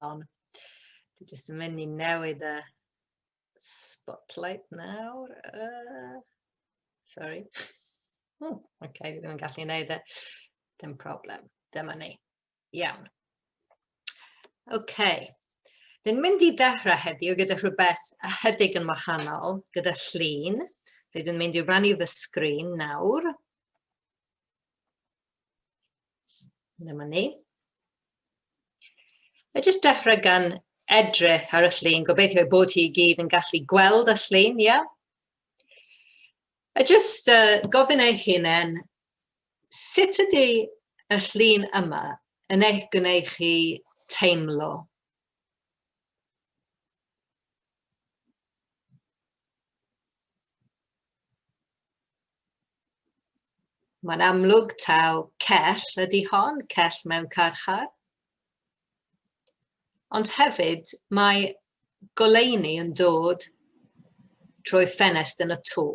on. Just yn mynd I newid y spotlight nawr. Sorry. Okay, dwi ddim yn gallu neud e. Dim problem. Dyma ni. Iawn. Okay. Dwi'n mynd I ddechrau heddiw gyda rhywbeth ychydig yn wahanol, gyda llun. Dwi'n mynd I rannu fy sgrin nawr. Dyma ni. A jyst dechrau gan edrych ar y llun, gobeithio bod hi I gyd yn gallu gweld y llun, ia? A jyst gofyn eich hunain, sut ydy y llun yma yn eich gwneud chi teimlo? Mae'n amlwg taw cell ydy hon, cell mewn carchar. Ond hefyd, mae goleuni yn dod trwy ffenest yn y tŵ.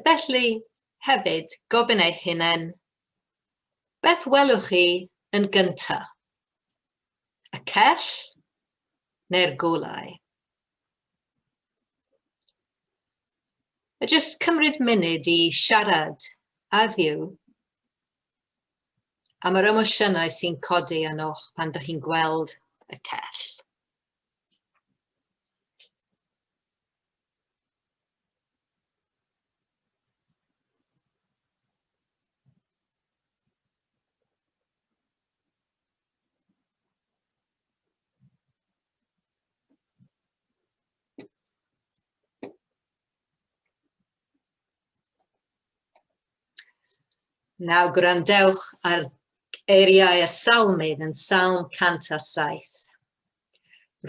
Felly, hefyd, gofyn eich hunain, beth welwch chi yn gyntaf? Y cell neu'r golau? A jyst cymryd munud I siarad a ddiw am yr emosiynau sy'n codi ynoch pan dych chi'n gweld y cell. Nawr gwrandewch ar eiriau y salmydd yn Salm 107.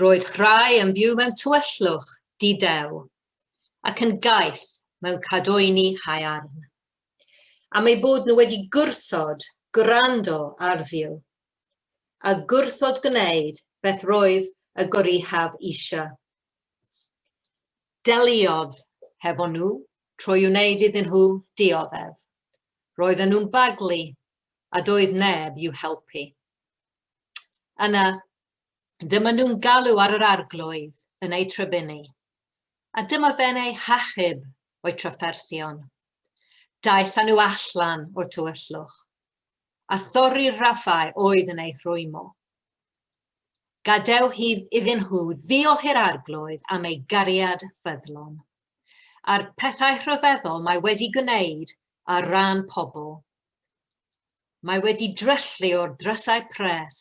Roedd rhai yn byw mewn tywyllwch didew ac yn gaeth mewn cadwyni haearn. Am ei bod nhw wedi gwrthod gwrando ar Dduw a gwrthod gwneud beth roedd y gorihaf eisiau. Deliodd hefo nhw trwy wneud iddyn nhw dioddef. Roedden nhw'n baglu a doedd neb i'w helpu. Yna, dyma nhw'n galw ar yr arglwydd yn ei trybunu, a dyma fe'n ei hachub o'i trafferthion. Daeth nhw allan o'r tywyllwch, a thorri'r raffau oedd yn ei rhwymo. Gadew iddyn nhw ddiolch i'r arglwydd am ei gariad ffyddlon, a'r pethau rhyfeddol mae wedi gwneud ar ran pobl. Mae wedi dryllu o'r drysau pres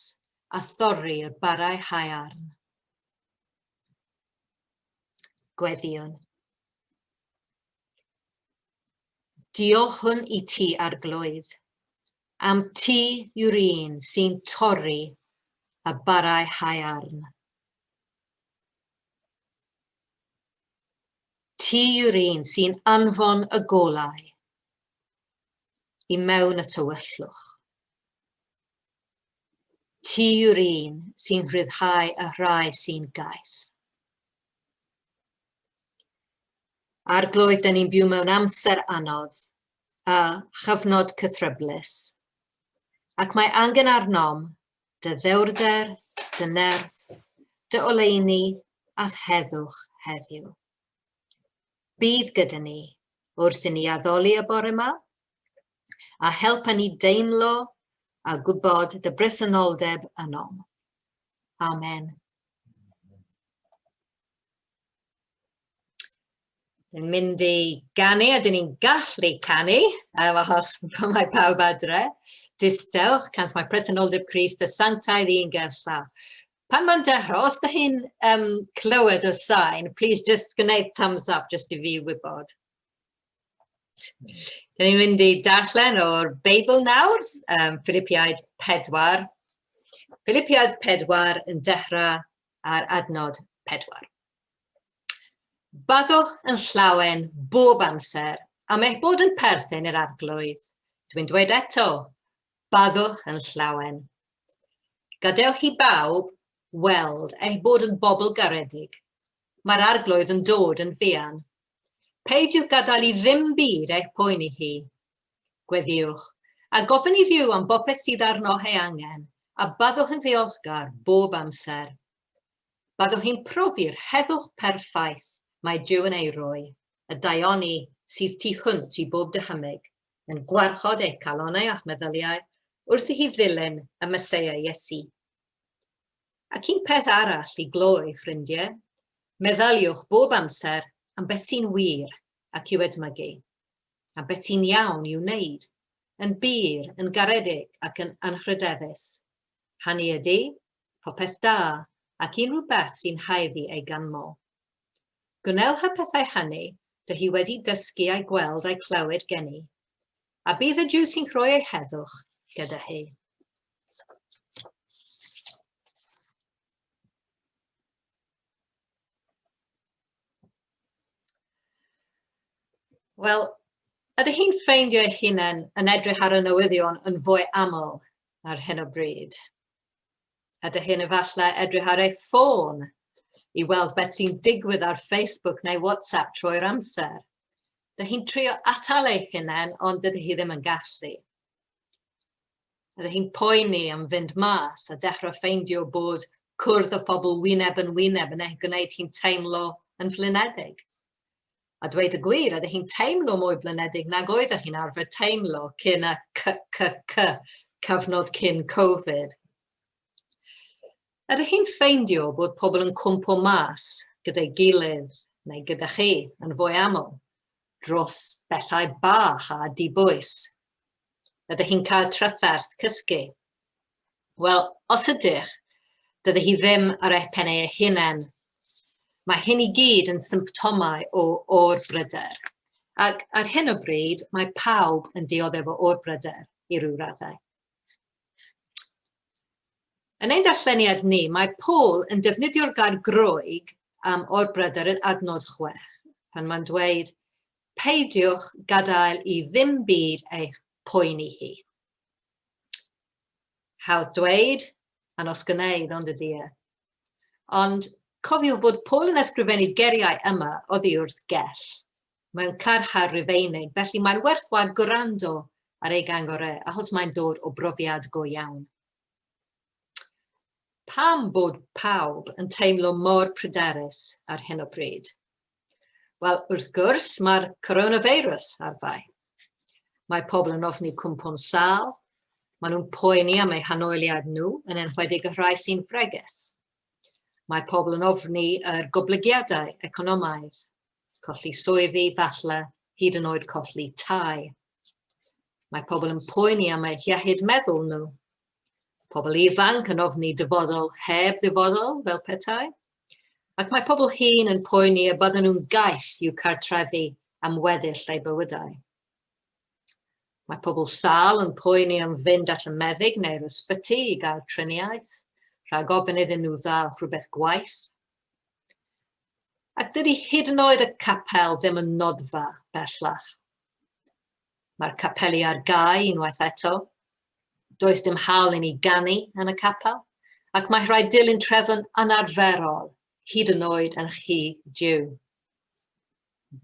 a thorri'r barau haearn. Gweddiwn. Diolchwn I ti arglwydd, am ti yw'r un sy'n torri y barau haearn. Ti yw'r un sy'n anfon y golau I mewn y tywyllwch. Ti yw'r un sy'n rhyddhau y rhai sy'n gaeth. Arglwydd, dyn ni'n byw mewn amser anodd a chyfnod cythryblus, ac mae angen arnom dy ddewrder, dy nerth, dy oleuni a heddwch heddiw. Bydd gyda ni wrth I ni addoli y bore yma, a helpa ni deimlo a gwybod dy bresenoldeb ynom. Amen. Dwi'n mynd I ganu, a dyn ni'n gallu canu, achos mae pawb adre. Distewch, cans mae presenoldeb Crist y sanctaidd i'n gerllaw. Pan mae'n dechrau, os da chi'n clywed o sain, please just gwneud thumbs up, just I fi wybod. Dyn ni'n mynd I darllen o'r Beibl nawr, Philipiaid 4. Philipiaid 4 yn dechrau ar adnod 4. Baddwch yn llawen bob amser am eich bod yn perthyn i'r arglwydd. Dwi'n dweud eto, baddwch yn llawen. Gadewch I bawb weld eich bod yn bobl garedig. Mae'r arglwydd yn dod yn fuan. Peidiwch gadael I ddim byd eich poeni hi. Gweddiwch, a gofyn I Dduw am bopeth sydd arno ei angen, a byddwch yn ddiolchgar bob amser. Byddwch chi'n profi'r heddwch perffaith mae Dyw yn ei roi, y daioni sydd tu hwnt i bob dyhymyg, yn gwarchod eich calonau a'ch meddyliau wrth i chi ddilyn y Meseia Iesu. Ac un peth arall i gloi, ffrindiau, meddyliwch bob amser am beth sy'n wir ac i'w edmygu, a beth sy'n iawn i'w wneud, yn bir, yn garedig ac yn anrhydeddus. Hynny ydy, popeth da ac unrhyw beth sy'n haeddu ei ganmol. Gwnewch y pethau hynny dy hi wedi dysgu a'i gweld a'i clywed geni, a bydd y Dyw sy'n rhoi ei heddwch gyda hi. Wel, ydych chi'n ffeindio eich hunain yn edrych ar y newyddion yn fwy aml ar hyn o bryd? Ydych chi'n efallai edrych ar eich ffôn i weld beth sy'n digwydd ar Facebook neu WhatsApp trwy'r amser? Ydych chi'n trio atal eich hunain, ond ydych chi ddim yn gallu? Ydych chi'n poeni am fynd mas a dechrau ffeindio bod cwrdd o pobl wyneb yn eich gwneud chi'n teimlo yn flinedig? A dweud y gwir, ydych chi'n teimlo mwy blynedig nag oeddech chi'n arfer teimlo cyn y cyfnod cyn Covid. Ydych chi'n ffeindio bod pobl yn cwmpo mas gyda'i gilydd neu gyda chi yn fwy aml dros bethau bach a dibwys? Ydych chi'n cael trafferth cysgu? Wel, os ydych, dydych chi ddim ar eich pennau eich hunain. Mae hyn i gyd yn symptomau o'r bryder. Ac ar hyn o bryd, mae pawb yn dioddef o'r bryder i ryw raddau. Yn ein darlleniad ni, mae Paul yn defnyddio'r gair Groeg am o'r bryder yn adnod 6, pan mae'n dweud, peidiwch gadael i ddim byd eich poeni hi. Hawdd dweud, anos gneud, ond ydy e. Ond cofiwch fod Paul yn ysgrifennu geriau yma oddi wrth gell, mewn carchar Rufeinig, felly mae'n werthwad gwrando ar ei gangorau, achos mae'n dod o brofiad go iawn. Pam bod pawb yn teimlo mor pryderus ar hyn o bryd? Wel, wrth gwrs, mae'r coronavirus ar bai. Mae pobl yn ofni cwmpo'n sâl, maen nhw'n poeni am eu hanoeliad nhw, yn enwedig y rhai sy'n fregus. Mae pobl yn ofni yr goblygiadau economaidd, colli swyddi, falle, hyd yn oed colli tai. Mae pobl yn poeni am eu iechyd meddwl nhw. Pobl ifanc yn ofni dyfodol heb ddyfodol fel petai. Ac mae pobl hŷn yn poeni y bydden nhw'n gaeth i'w cartrefu am weddill eu bywydau. Mae pobl sâl yn poeni am fynd at y meddyg neu'r ysbyty i gael triniaeth, rhag ofyn iddyn nhw ddal rhywbeth gwaith. Ac dydy hyd yn oed y capel ddim yn nodfa bellach. Mae'r capeli ar gau unwaith eto. Does dim hawl i ni ganu yn y capel, ac mae rhaid dilyn trefn anarferol, hyd yn oed yn chi Dyw.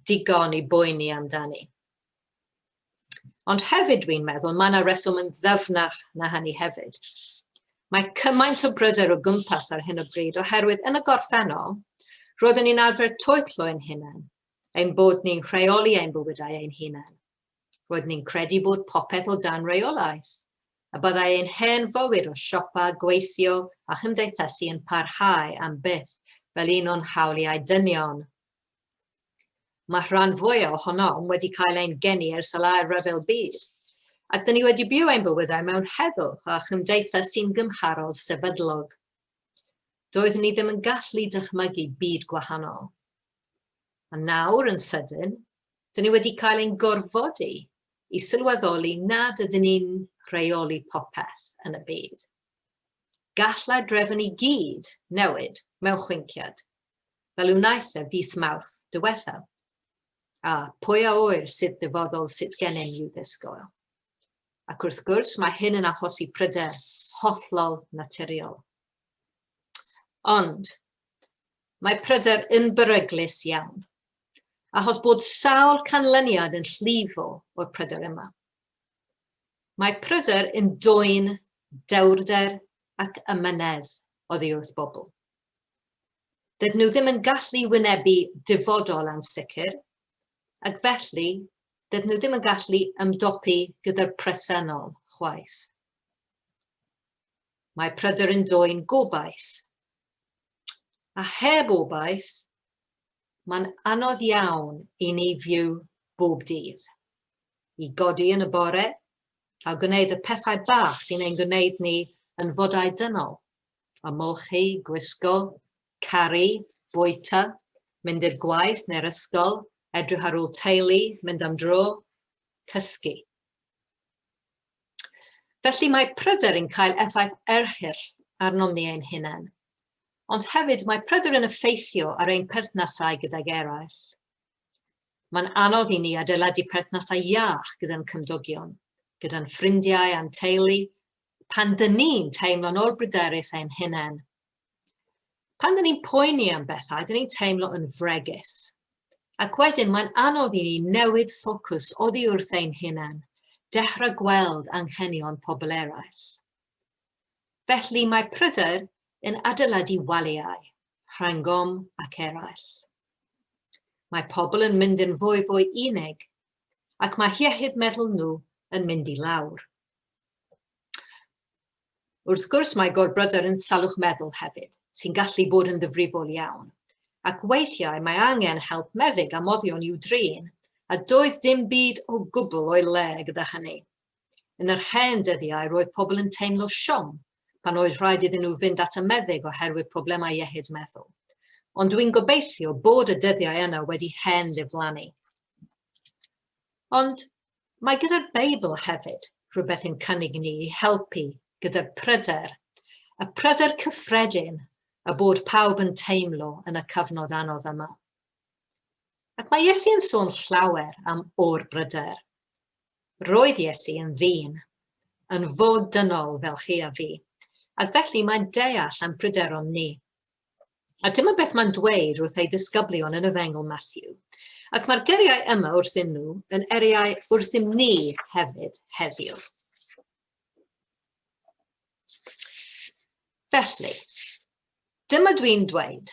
Digon i boeni amdani. Ond hefyd dwi'n meddwl mae yna reswm yn ddyfnach na hynny hefyd. Mae cymaint o bryder o gwmpas ar hyn o bryd oherwydd yn y gorffennol, roeddwn ni'n arfer toetlo ein hunain, ein bod ni'n rheoli ein bywydau ein hunain. Roeddwn ni'n credu bod popeth o dan reolaeth, a byddai ein hen fywyd o siopa, gweithio a chymdeithasu yn parhau am byth fel un o'n hawliau dynion. Mae rhan fwyaf ohonom wedi cael ein geni ers y lawer ryfel byd, ac dyn ni wedi byw ein bywydau mewn heddwch a chymdeithas sy'n gymharol sefydlog. Doeddwn ni ddim yn gallu dychmygu byd gwahanol. A nawr yn sydyn, dyn ni wedi cael ein gorfodi i sylweddoli nad ydyn ni'n rheoli popeth yn y byd. Gallai drefn i gyd newid mewn chwinciad, fel wnaeth e fis Mawrth diwethaf. A pwy a oer sydd dyfodol sut gennym i'w ddisgwyl. Ac wrth gwrs mae hyn yn achosi pryder hollol naturiol. Ond mae pryder yn beryglus iawn, achos bod sawl canlyniad yn llifo o'r pryder yma. Mae pryder yn dwyn dewrder, ac ymynedd oddi wrth bobl. Dydyn nhw ddim yn gallu wynebu dyfodol yn sicr, ac felly dydyn nhw ddim yn gallu ymdopi gyda'r presennol chwaith. Mae pryder yn dwyn gobaith. A heb obaith, mae'n anodd iawn i ni fyw bob dydd. I godi yn y bore, a gwneud y pethau bach sy'n ein gwneud ni yn fodau dynol. Ymolchi, gwisgo, caru, bwyta, mynd i'r gwaith neu'r ysgol, edrych ar ôl teulu, mynd am dro, cysgu. Felly mae pryder yn cael effaith erchyll arnom ni ein hunain, ond hefyd mae pryder yn effeithio ar ein perthnasau gydag eraill. Mae'n anodd i ni adeiladu perthnasau iach gyda'n cymdogion, gyda'n ffrindiau a'n teulu, pan dyn ni'n teimlo'n o'r bryderus ein hunain. Pan dyn ni'n poeni am bethau, dyn ni'n teimlo yn fregus. Ac wedyn mae'n anodd i ni newid ffocws oddi wrth ein hunain, dechrau gweld anghenion pobl eraill. Felly mae pryder yn adeiladu waliau, rhangom ac eraill. Mae pobl yn mynd yn fwy unig, ac mae iechyd meddwl nhw yn mynd i lawr. Wrth gwrs mae gorbryder yn salwch meddwl hefyd, sy'n gallu bod yn ddifrifol iawn, ac weithiau mae angen help meddyg am oddion i'w drin, a doedd dim byd o gwbl o'i le gyda hynny. Yn yr hen dyddiau, roedd pobl yn teimlo siom pan oedd rhaid iddyn nhw fynd at y meddyg oherwydd problemau iechyd meddwl. Ond dwi'n gobeithio bod y dyddiau yna wedi hen ddiflannu. Ond mae gyda'r Beibl hefyd rhywbeth yn cynnig ni i helpu gyda'r pryder, y pryder cyffredin a bod pawb yn teimlo yn y cyfnod anodd yma. Ac mae Iesu yn sôn llawer am o'r bryder. Roedd Iesu yn ddyn, yn fod dynol fel chi a fi, ac felly mae'n deall am pryderon ni. A dyma beth mae'n dweud wrth ei ddisgyblion yn y Fengl Matthew, ac mae'r geriau yma wrthyn nhw yn eriau wrthym ni hefyd heddiw. Felly, dyma dwi'n dweud,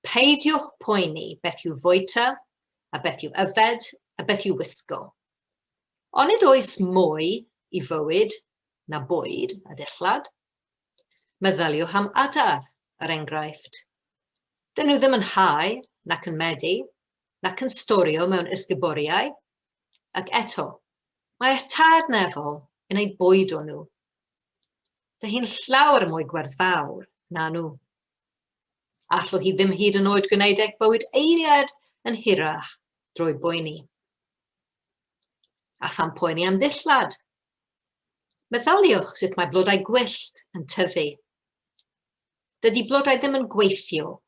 peidiwch poeni beth yw fwyta, a beth yw yfed, a beth yw wisgo. Onid oes mwy i fywyd na bwyd a dillad? Meddyliwch am adar, er enghraifft. Dyn nhw ddim yn hau, nac yn medu, nac yn storio mewn ysguboriau, ac eto, mae eich tad nefol yn ei bwyd o nhw. Dy hi'n llawer mwy gwerthfawr na nhw. Allwch chi ddim hyd yn oed gwneud eich bywyd eiliad yn hirach drwy boeni. A pham poeni am ddillad? Meddyliwch sut mae blodau gwyllt yn tyfu. Dydy blodau ddim yn gweithio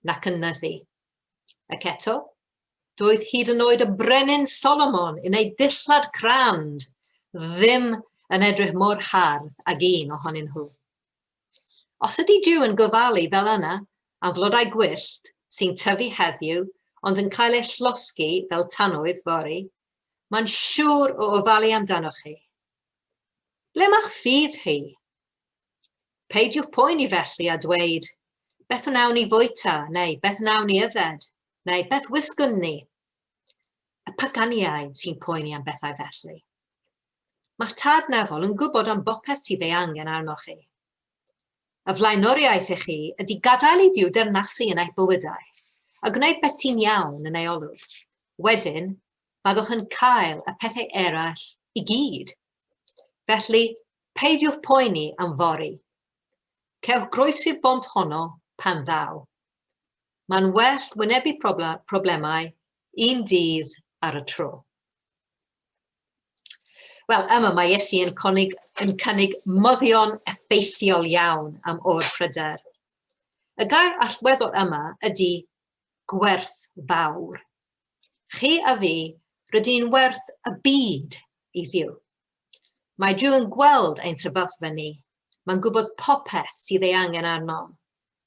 nac yn nyddu. Ac eto, doedd hyd yn oed y brenin Solomon yn ei dillad crand ddim yn edrych mor hardd ag un ohonyn nhw. Os ydy Duw yn gofalu fel yna am flodau gwyllt sy'n tyfu heddiw ond yn cael ei llosgu fel tanwydd fori, mae'n siŵr o ofalu amdanoch chi. Ble ma'ch ffydd chi? Peidiwch poeni felly a dweud, beth wnawn ni fwyta, neu beth wnawn ni yfed, neu beth wisgwn ni. Y paganiaid sy'n poeni am bethau felly. Mae'ch tad nefol yn gwybod am bopeth sydd ei angen arnoch chi. Y flaenoriaeth i chi ydy gadael i fyw dernasu yn eich bywydau, a gwneud beth sy'n iawn yn ei olwg. Wedyn, byddwch yn cael y pethau eraill i gyd. Felly, peidiwch poeni am fori. Cewch groesi'r bont honno pan ddaw. Mae'n well wynebu problemau un dydd ar y tro. Wel, yma mae Iesu yn cynnig moddion effeithiol iawn am o'r pryder. Y gair allweddol yma ydy gwerth fawr. Chi a fi rydyn ni'n werth y byd i ddiw. Mae Duw yn gweld ein sefyllfa ni. Mae'n gwybod popeth sydd ei angen arno,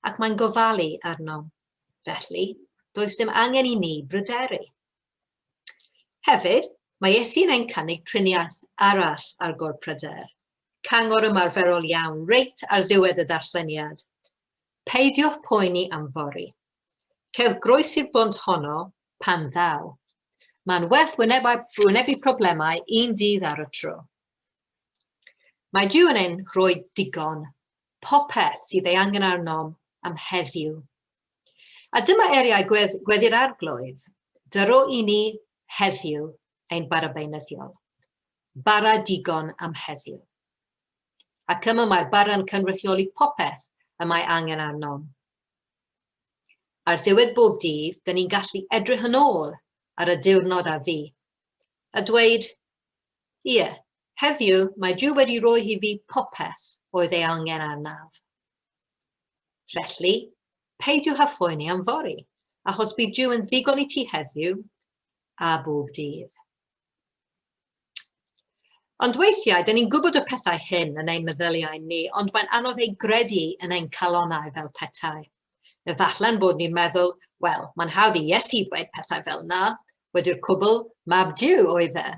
ac mae'n gofalu arno. Felly, does dim angen i ni bryderu. Hefyd, mae Iesu yn ein cynnig triniaeth arall ar gorbryder, cyngor ymarferol iawn, reit ar ddiwedd y darlleniad. Peidiwch poeni am fori. Cewch groes i'r bont honno pan ddaw. Mae'n werth wynebu problemau un dydd ar y tro. Mae Dyw yn ein rhoi digon, popeth sydd ei angen arnom am heddiw. A dyma eriau gweddi'r arglwydd, dyro i ni heddiw ein bara beunyddiol. Bara digon am heddiw. Ac yma mae'r bara'n cynrychioli popeth y mae angen arnom. Ar ddiwedd bob dydd, dyn ni'n gallu edrych yn ôl ar y diwrnod a fi, a dweud, ie, heddiw mae Dyw wedi rhoi i fi popeth oedd ei angen arnaf. Felly, peidiwch â phoeni am fori, achos bydd Dyw yn ddigon i ti heddiw a bob dydd. Ond weithiau, dyn ni'n gwybod y pethau hyn yn ein meddyliau ni, ond mae'n anodd ei gredu yn ein calonnau fel petai. Efallai'n bod ni'n meddwl, wel, mae'n hawdd i Iesu ddweud pethau fel na, wedi'r cwbl, mab Dyw oedd e.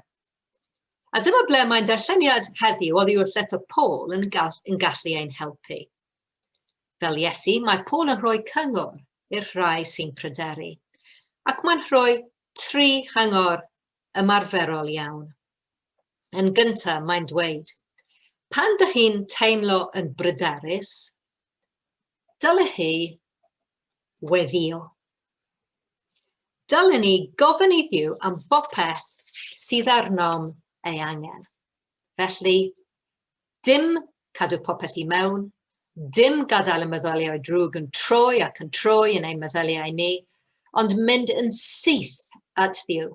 A dyma ble mae'n darlleniad heddiw oddi wrth eto Paul yn gallu ein helpu. Fel Iesu, mae Paul yn rhoi cyngor i'r rhai sy'n pryderu, ac mae'n rhoi 3 chyngor ymarferol iawn. Yn gyntaf, mae'n dweud, pan dych chi'n teimlo yn bryderus, dylech chi weddio. Dylen ni gofyn i Dduw am bopeth sydd arnom ei angen. Felly, dim cadw popeth i mewn, dim gadael y meddyliau drwg yn troi ac yn troi yn ein meddyliau ni, ond mynd yn syth at Dduw,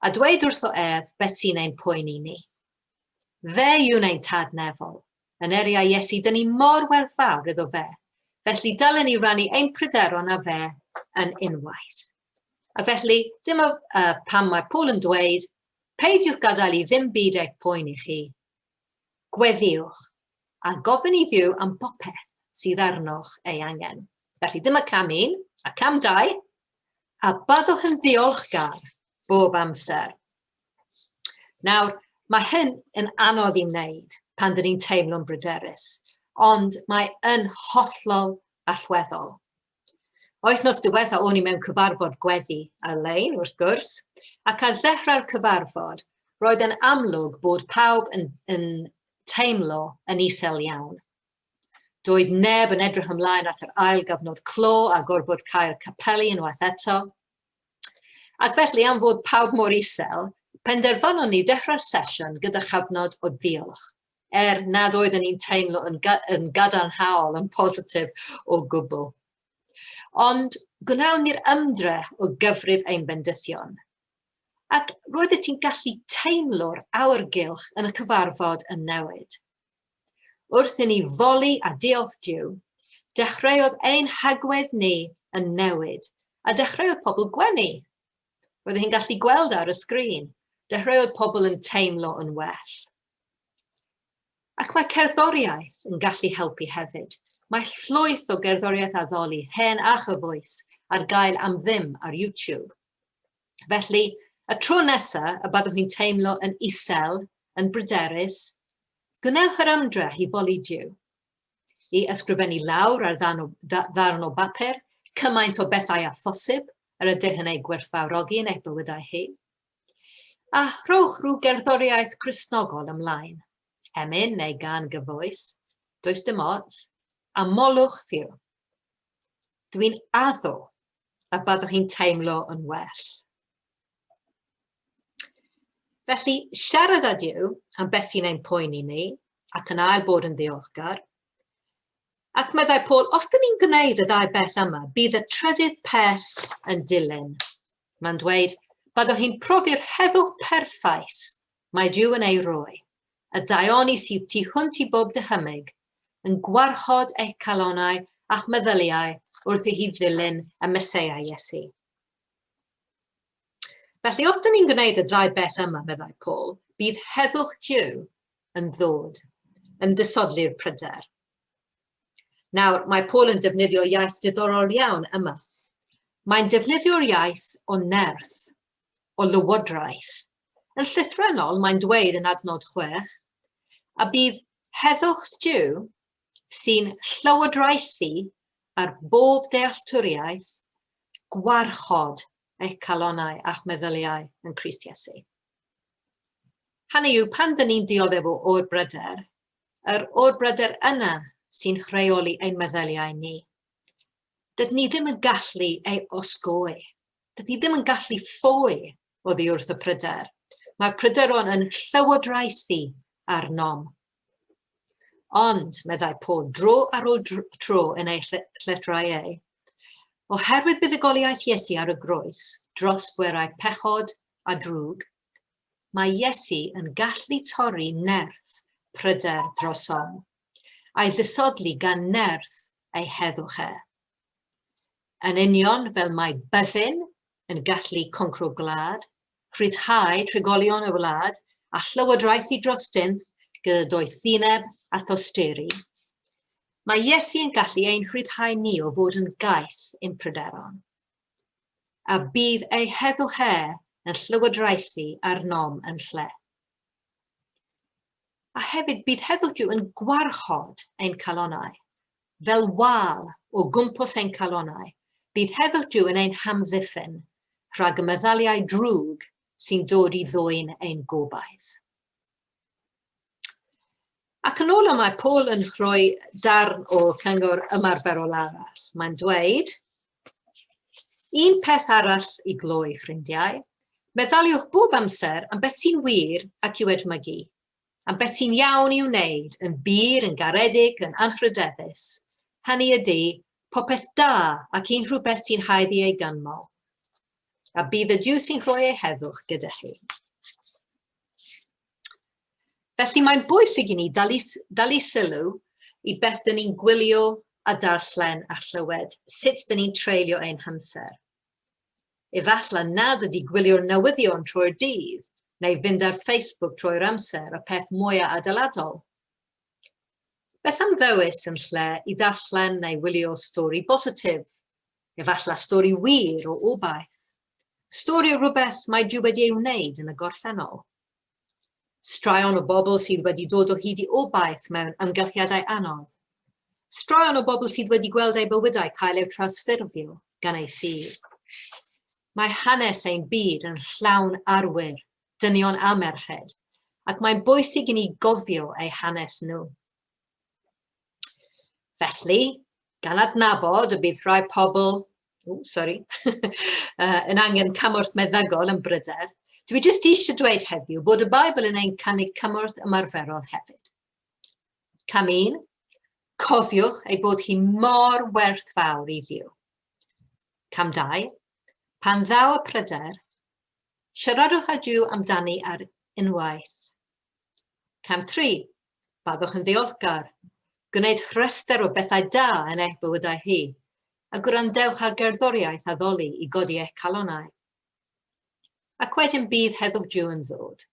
a dweud wrtho beth sy'n ein poeni ni. Fe yw'n ein tadnefol, yn eriau Iesu, dyn ni mor werthfawr iddo fe, felly dylen ni rannu ein pryderon a fe yn unwaith. A felly, dyma pan mae Paul yn dweud, peidiwch gadael i ddim byd eich poeni chi. Gweddiwch, a gofyn i Dduw am bopeth sydd arnoch ei angen. Felly dyma cam 1 a cam 2, a byddwch yn ddiolchgar bob amser. Nawr, mae hyn yn anodd i wneud pan dyn ni'n teimlo'n bryderus, ond mae yn hollol allweddol. Wythnos diwetha o'n i mewn cyfarfod gweddi ar-lein, wrth gwrs, ac ar ddechrau'r cyfarfod, roedd yn amlwg bod pawb yn teimlo yn isel iawn. Doedd neb yn edrych ymlaen at yr ail gyfnod clo a gorfod cael capeli unwaith eto. Ac felly, am fod pawb mor isel, penderfynon ni dechrau'r sesiwn gyda chyfnod o diolch, nad oeddwn ni'n teimlo yn gadarnhaol, yn positif o gwbl. Ond gwnawn ni'r ymdrech o gyfrif ein bendithion. Ac roeddet ti'n gallu teimlo'r awyrgylch yn y cyfarfod yn newid. Wrth i ni foli a diolch Dyw, dechreuodd ein hagwedd ni yn newid, a dechreuodd pobl gwenu. Roedd hi'n gallu gweld ar y sgrin, dechreuodd pobl yn teimlo yn well. Ac mae cerddoriaeth yn gallu helpu hefyd. Mae llwyth o gerddoriaeth addoli, hen a chyfoes, ar gael am ddim ar YouTube. Felly, y tro nesaf y byddwch chi'n teimlo yn isel, yn bryderus, gwnewch yr ymdrech i foli Dyw. I ysgrifennu lawr ar ddarn o bapur, cymaint o bethau a phosib, yr ydych yn ei gwerthfawrogi yn eich bywydau chi. A rhowch rhyw gerddoriaeth Cristnogol ymlaen, emyn neu gan gyfoes, does dim ots, a molwch Dduw. Dwi'n addo a byddwch chi'n teimlo yn well. Felly, siarad â Dduw am beth sy'n ein poeni ni, ac yn ail bod yn ddiolchgar. Ac meddai Paul, os dyn ni'n gwneud y ddau beth yma, bydd y trydydd peth yn dilyn. Mae'n dweud, byddwch chi'n profi'r heddwch perffaith mae Dyw yn ei roi, y daioni sydd tu hwnt i bob dyhymyg, yn gwarchod eich calonnau a'ch meddyliau wrth i chi ddilyn y Meseia Iesu. Felly, os dyn ni'n gwneud y ddau beth yma, meddai Paul, bydd heddwch Dyw yn ddod, yn disodli'r pryder. Nawr, mae Paul yn defnyddio iaith diddorol iawn yma. Mae'n defnyddio'r iaith o nerth, o lywodraeth. Yn llythrennol, mae'n dweud yn adnod 6, a bydd Heddwch Jiw sy'n llywodraethu ar bob dealltwriaeth gwarchod eich calonau a'ch meddyliau yn Crist Iesu. Hynny yw, pan dyn ni'n dioddef o o'r bryder, yr o'r bryder yna sy'n chreoli ein meddyliau ni. Dydyn ni ddim yn gallu ei osgoi. Dydyn ni ddim yn gallu ffoi oddi wrth y pryder. Mae'r pryderon yn llywodraethu ar nom. Ond, meddai Paul dro ar ôl tro yn ei llethrau oherwydd buddugoliaeth Iesu ar y groes dros bwerau pechod a drwg, mae Iesu yn gallu torri nerth pryder drosom, a'i ddisodli gan nerth ei heddwch e. Yn union fel mae byddin yn gallu concro gwlad, rhyddhau trigolion y wlad a llywodraethu drostyn gyda doethineb a thosteri, mae Iesu yn gallu ein rhyddhau ni o fod yn gaeth ein pryderon. A bydd ei heddwch e yn llywodraethu ar nom yn lle. A hefyd bydd heddwch Jiw yn gwarchod ein calonau. Fel wal o gwmpws ein calonau, bydd heddwch Jiw yn ein hamddiffyn rhag y meddaliau drwg sy'n dod i ddwyn ein gobaith. Ac yn ôl mae Paul yn rhoi darn o cyngor ymarferol arall. Mae'n dweud, un peth arall i gloi, ffrindiau, meddyliwch bob amser am beth sy'n wir ac i'w edmygu, am beth sy'n iawn i'w wneud, yn bur, yn garedig, yn anrhydeddus. Hynny ydy, popeth da ac unrhyw beth sy'n haeddu ei gynmol. A bydd y Jiw sy'n rhoi ei heddwch gyda chi. Felly mae'n bwysig i ni dalu sylw i beth dyn ni'n gwylio a darllen a chlywed, sut dyn ni'n treulio ein hamser. Efallai nad ydy gwylio'r newyddion trwy'r dydd, neu fynd ar Facebook trwy'r amser y peth mwyaf adeiladol. Beth am ddewis yn lle i darllen neu wylio stori bositif, efallai stori wir o obaith, stori o rhywbeth mae Jiw wedi ei wneud yn y gorffennol. Straeon o bobl sydd wedi dod o hyd i obaith mewn ymgylchiadau anodd. Straeon o bobl sydd wedi gweld eu bywydau cael eu trawsffurfio gan ei ffydd. Mae hanes ein byd yn llawn arwyr, dynion a merched, ac mae'n bwysig i ni gofio eu hanes nhw. Felly, gan adnabod y bydd rhai pobl, yn angen cymorth meddygol yn bryder, dwi jyst eisiau dweud heddiw bod y Beibl yn ein cynnig cymorth ymarferol hefyd. Cam 1, cofiwch ei bod hi mor werth fawr i Dduw. Cam 2, pan ddaw y pryder, siaradwch â Jiw amdani ar unwaith. Cam 3, baddwch yn ddiolchgar, gwneud rhestr o bethau da yn eich bywydau hi, a gwrandewch ar gerddoriaeth addoli i godi eich calonau. Ac wedyn bydd heddwch Jiw yn ddod.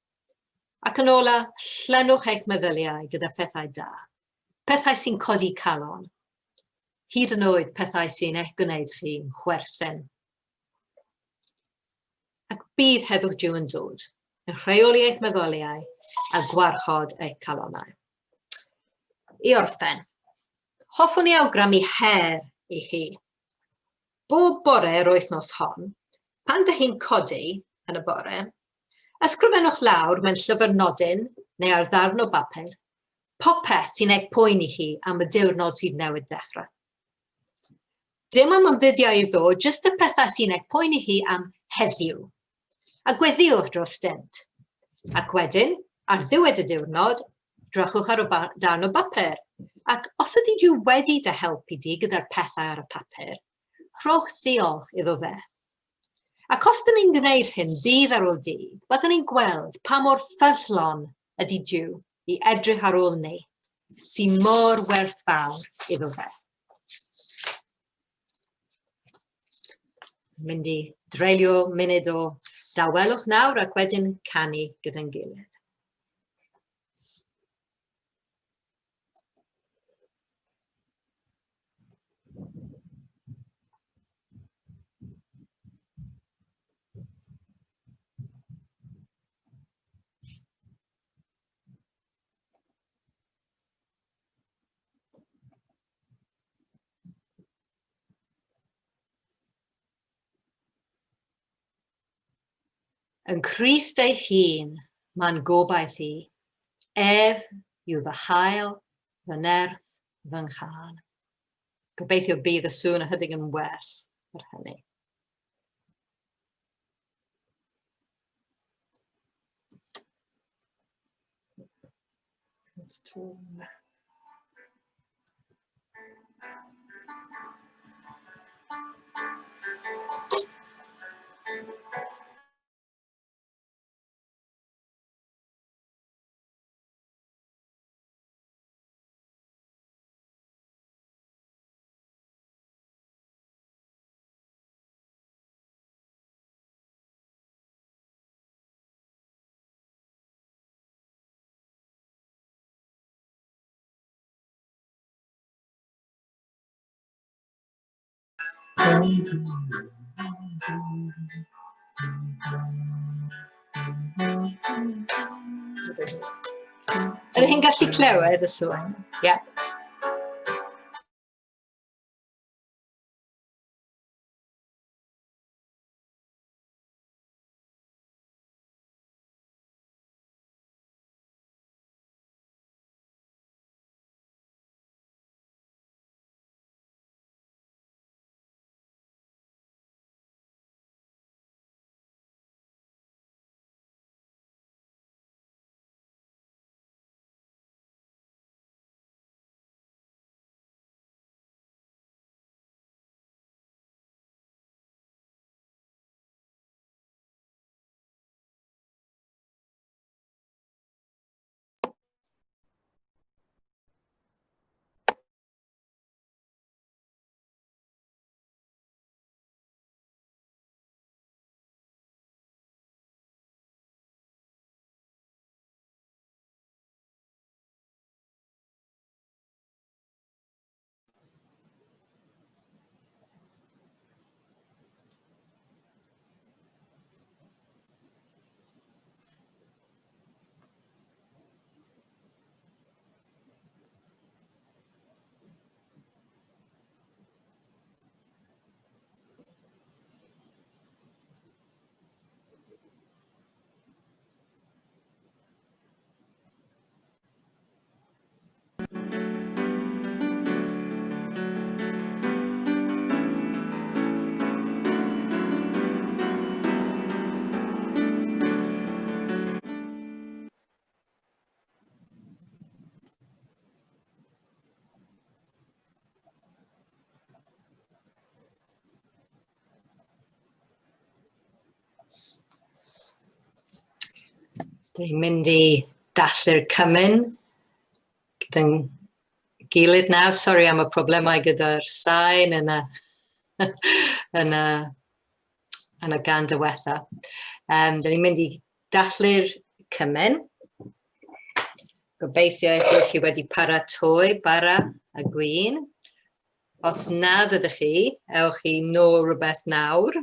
Ac yn ola, llenwch eich meddyliau gyda phethau da, pethau sy'n codi calon, hyd yn oed pethau sy'n eich gwneud chi'n chwerthin. Ac bydd heddwch Jiw yn dod, yn rheoli eich meddyliau a gwarchod eich calonau. I orffen, hoffwn i awgrymu her i hi. Bob bore'r wythnos hon, pan dy hi'n codi yn y bore, ysgrifennwch lawr mewn llyfr nodyn neu ar ddarn o bapur, popeth sy'n eich poeni chi am y diwrnod sydd newydd dechrau. Dim am ymddiddiau i ddod, jyst y pethau sy'n eich poeni chi am heddiw, a gweddiwch dros dynt. Ac wedyn, ar ddiwedd y diwrnod, drychwch ar y darn o bapur, ac os ydy Jiw wedi dy helpu di gyda'r pethau ar y papur, rhowch ddiolch iddo fe. Ac os dyn ni'n gwneud hyn dydd ar ôl dydd, byddwn ni'n gweld pa mor ffyddlon ydy Jiw i edrych ar ôl ni, sy'n mor werth fawr iddo fe. Mynd i dreulio munud o dawelwch nawr ac wedyn canu gyda'n gilydd. Yn Crist ei hun, ma'n gobaith i. Ef yw fy hael, fy nerth, fy nghan. Gobeithio bydd y sŵn ychydig yn well ar hynny. Ydych chi'n gallu clywed y sŵn? Ie. Dwi'n mynd i dallu'r cymun gyda'n gilydd nawr. Sori am y problemau gyda'r sain yn y gan diwetha. Dan ni'n mynd i dallu'r cymun. Gobeithio eich chi wedi paratoi bara a gwin. Os nad ydych chi, ewch chi nôl rhywbeth nawr.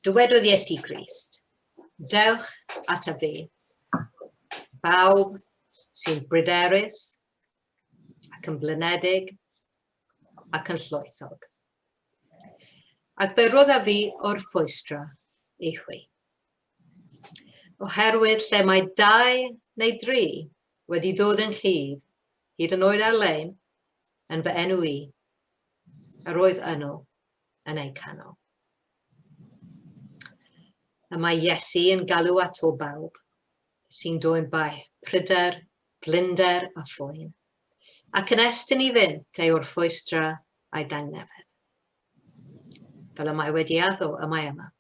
Dywedodd Iesu Grist, dewch ata fi, bawb sy'n bryderus ac yn blinedig ac yn llwythog. Ac fe roedd â fi o'r ffwystra i chwi. Oherwydd lle mae 2 neu 3 wedi dod yn chydd, hyd yn oed ar-lein, yn fy enw i, yr oedd yno yn eu canol. A mae Iesu yn galw at o bawb sy'n dod bai pryder, blinder a phwyn, ac yn estyn iddynt ei wrthwystra a'i dangnefedd. Fel y mae wedi addo y mae yma,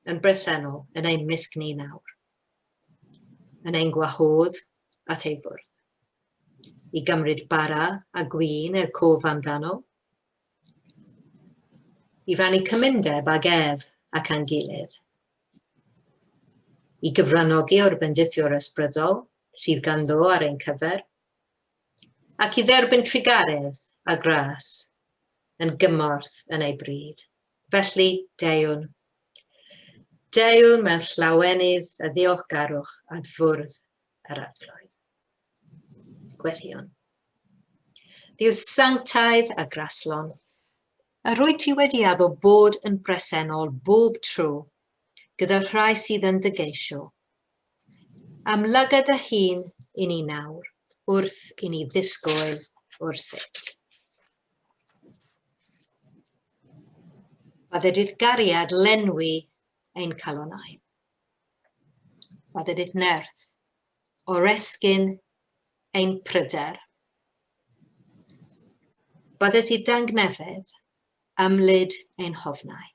yn bresennol yn ein misg ni nawr, yn ein gwahodd at ei bwrdd, i gymryd bara a gwin i'r cof amdano, i rannu cymundeb ag ef ac a'n gilydd, i gyfrannogi o'r bendithiwr ysbrydol sydd ganddo ar ein cyfer, ac i dderbyn trigaredd a gras yn gymorth yn ei bryd. Felly, deiwn. Deiwn mewn llawenydd a ddiolchgarwch at fwrdd yr arglwydd. Gweddïwn. Ddiw sanctaidd a graslon, a rwyt ti wedi addo bod yn bresennol bob tro gyda rhai sydd yn dy geisio. Amlygad dy hun i ni nawr, wrth i ni ddisgwyl wrthyt. Byddaidydd gariad lenwi ein calonau. Byddaidydd nerth, oresgyn ein pryder. Byddaidydd dangnefedd, ymlid ein hofnau.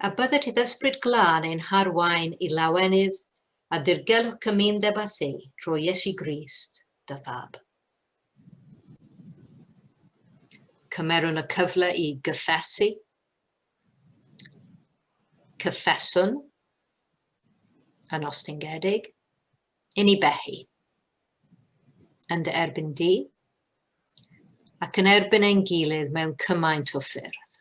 A byddaidydd ysbryd glân ein harwain i lawenydd a dirgelwch cymundeb a thi tro Iesu Grist, dy fab. Cymerwn y cyfle i gyffesu, cyffeswn yn ostengedig, i ni behu, yn dy erbyn di, ac yn erbyn ein gilydd mewn cymaint o ffyrdd.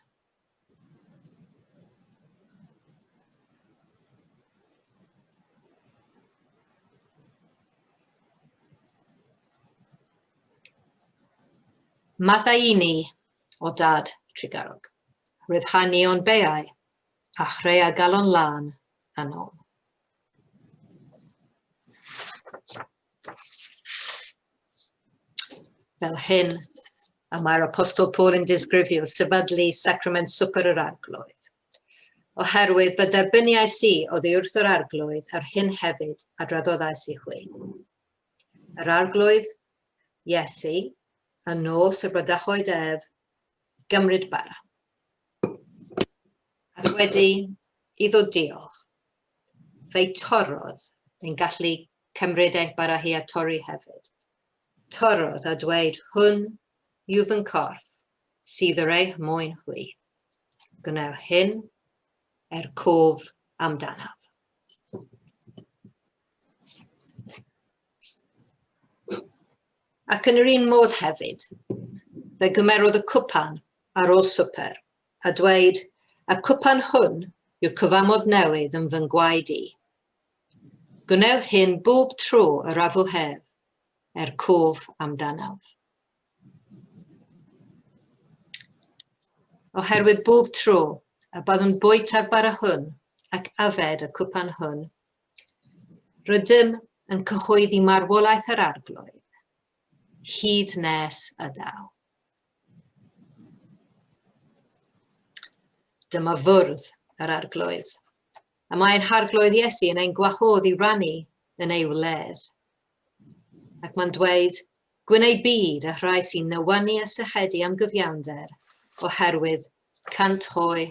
Maddau i ni, o dad trigarog, ryddhau ni o'n beau, a chreu a galon lan anom. Fel hyn, a mae'r Apostol Paul yn disgrifio sefydlu sacrament swper yr arglwydd. Oherwydd bydd derbyniais i oddi wrth yr arglwydd ar hyn hefyd a dradoddais i chwi. Yr arglwydd, Iesu, a nos y brydachwyd ef, gymryd bara. Ac wedi iddo diolch, fe'i torodd yn gallu cymryd eich bara hi a torri hefyd. Torodd a dweud, hwn yw fy corff sydd yr eich mwyn hwy. Gwnewch hyn cof amdanaf. Ac yn yr un modd hefyd, fe gymerodd y cwpan ar ôl swper a dweud, y cwpan hwn yw'r cyfamod newydd yn fy ngwaed i. Gwnewch hyn bob tro yr afw hef, cof amdanaf. Oherwydd bob tro a byddwn bwyt ar bara hwn ac yfed y cwpan hwn, rydym yn cyhoeddi marwolaeth yr arglwydd, hyd nes y daw. Dyma fwrdd yr arglwydd, a mae'n harglwydd Iesu yn ein gwahodd i rannu yn ei wledd. Ac mae'n dweud, gwneud byd a rhai sy'n nywynu a sychedu am gyfiawnder, oherwydd cant hoi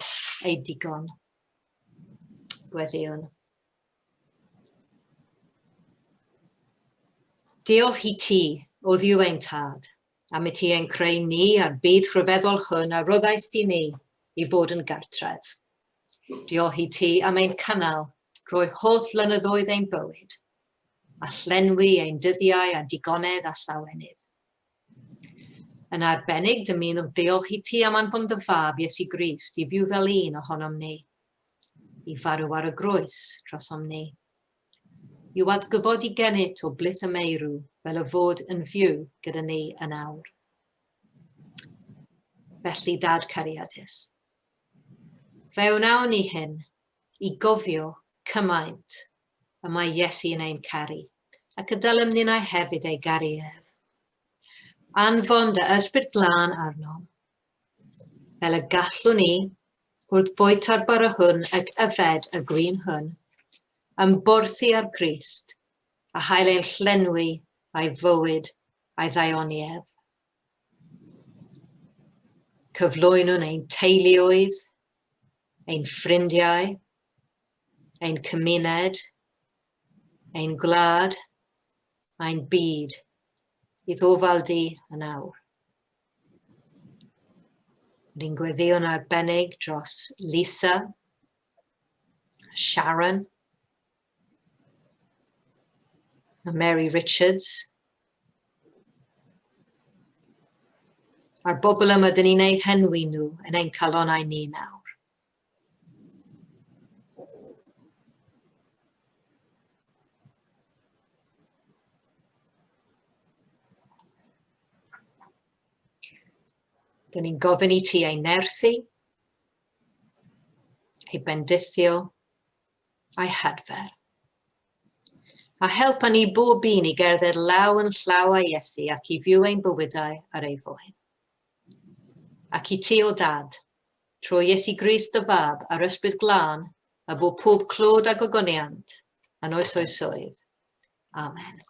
ei digon. Gweddïwn. Diolch i ti, o ddiw ein tad, am i ti ein creu ni a'r byd rhyfeddol hwn a roddais di ni i fod yn gartref. Diolch i ti am ein cynnal, drwy holl flynyddoedd ein bywyd, a llenwi ein dyddiau a digonedd a llawenydd. Yn arbennig dymun o diolch i ti am anfon dy fab Iesu Grist i fyw fel un ohonom ni, i farw ar y groes drosom ni. I'w adgyfodi gennyt o blith y meirw fel y fod yn fyw gyda ni yn awr. Felly dad cariadus. Fe wnawn ni hyn i gofio cymaint y mae Iesu yn ein caru, ac y dylem ninnau hefyd ei garu ef. Anfon dy ysbryd glân arnom, fel y gallwn ni wrth fwyt ar bara hwn ac yfed y gwyn hwn, yn borthu ar Grist a hael ein llenwi a'i fywyd a'i ddaioniedd. Cyflwynwn ein teuluoedd, ein ffrindiau, ein cymuned, ein gwlad, ein byd, i ddofal di yn awr. Ni'n gweddïo'n arbennig dros Lisa, Sharon, a Mary Richards, A'r bobl yma, dyn ni'n ei henwi nhw yn ein calonau ni nawr. Dyn ni'n gofyn i ti ei nerthu, ei bendithio, a'i hadfer. A helpa ni bob un i gerdded law yn llaw â Iesu ac i fyw ein bywydau ar ei foen. Ac i ti o Dad, tro Iesu Grist y Fab a'r Ysbryd Glân, a bod pob clod a gogoniant yn oes oesoedd. Amen.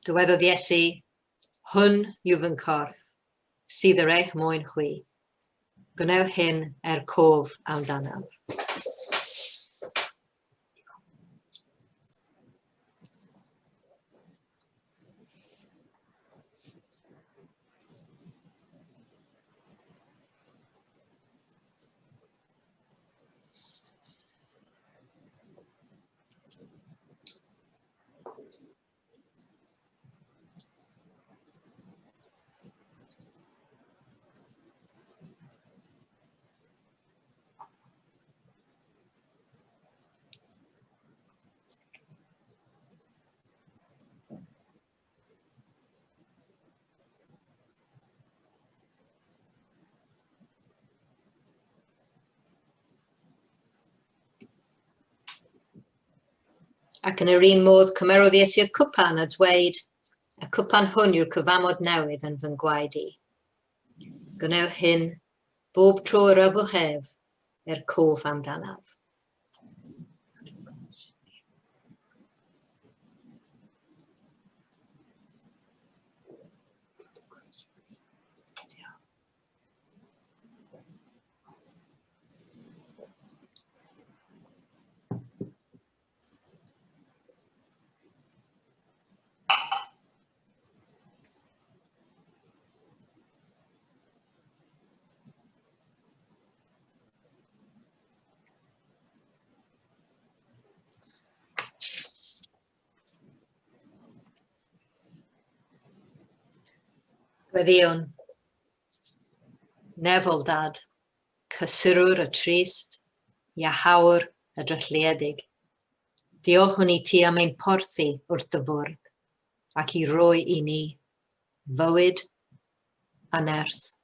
Dywedodd Iesu, hwn yw fy corff, sydd yr eich moyn chwi. Gwnewch hyn cof amdano. Ac yn yr un modd cymerodd Iesu'r cwpan a dweud, y cwpan hwn yw'r cyfamod newydd yn fy ngwaed i. Gwnewch hyn bob tro yr yfwch hef cof amdanaf. Gweddiwn, nefol Dad, cysurwr y trist, iahawr y drylledig. Diolch i ti am ein porthi wrth y bwrdd, ac i roi i ni fywyd a nerth.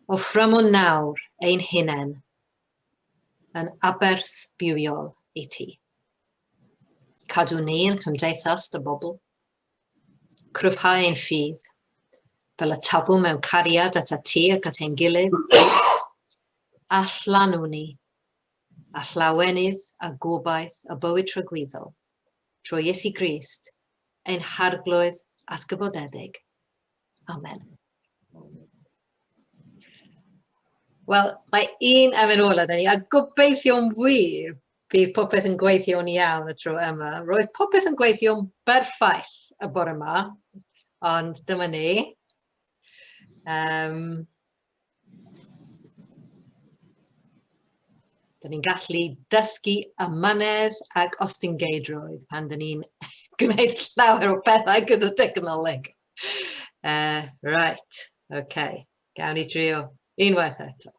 Offrymwn nawr ein hunain yn aberth bywiol i ti. Cadw ni yn cymdeithas dy bobl, cryfhau ein ffydd, fel y tafw mewn cariad at ti ac at ein gilydd, a llanw ni, a llawenydd a gobaith a bywyd tragweddol, trwy Iesu Grist, ein harglwydd atgyfodedig. Amen. Wel, mae un am yn ola da ni, a gobeithio'n wir bydd popeth yn gweithio'n iawn y tro yma. Roedd popeth yn gweithio'n berffaith y bore yma, ond dyma ni. Da ni'n gallu dysgu ymanedd ac ostingeidroedd pan da ni'n gwneud llawer o bethau gyda technoleg. Right, okay. Gawn ni drio unwaith eto.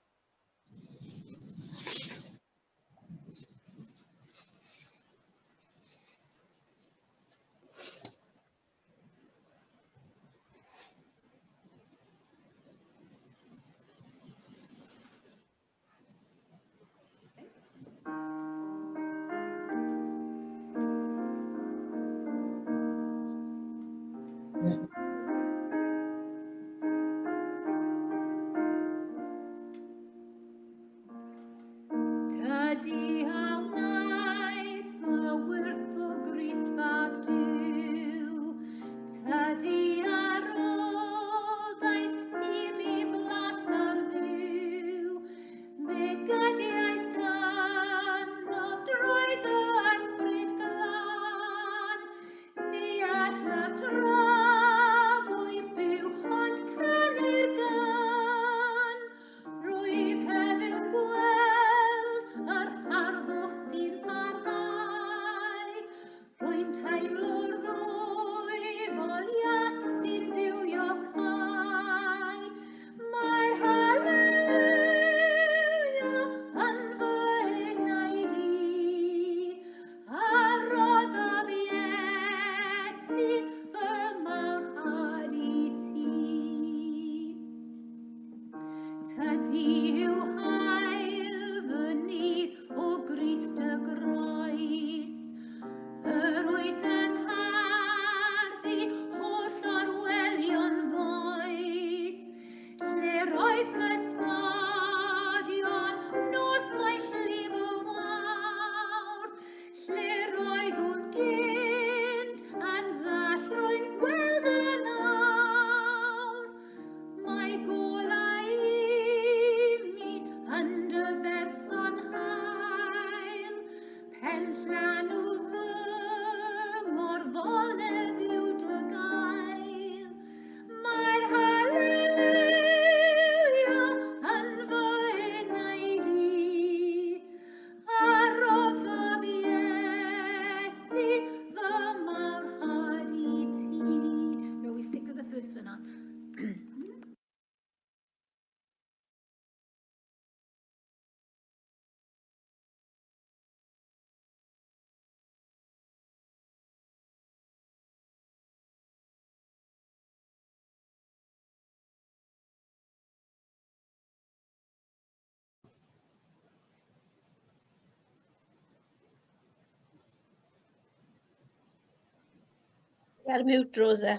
Ti ar mute, Rosa.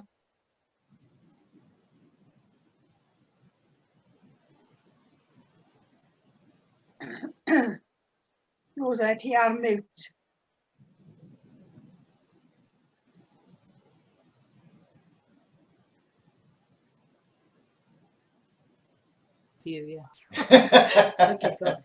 Rosa, ti ar mute. View, yeah. Okay, go on.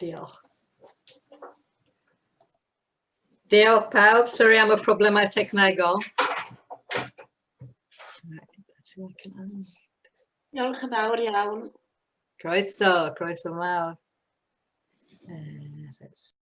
Diolch. Diolch pawb, sori am y problemau technegol. Diolch yn fawr iawn. Croeso mawr.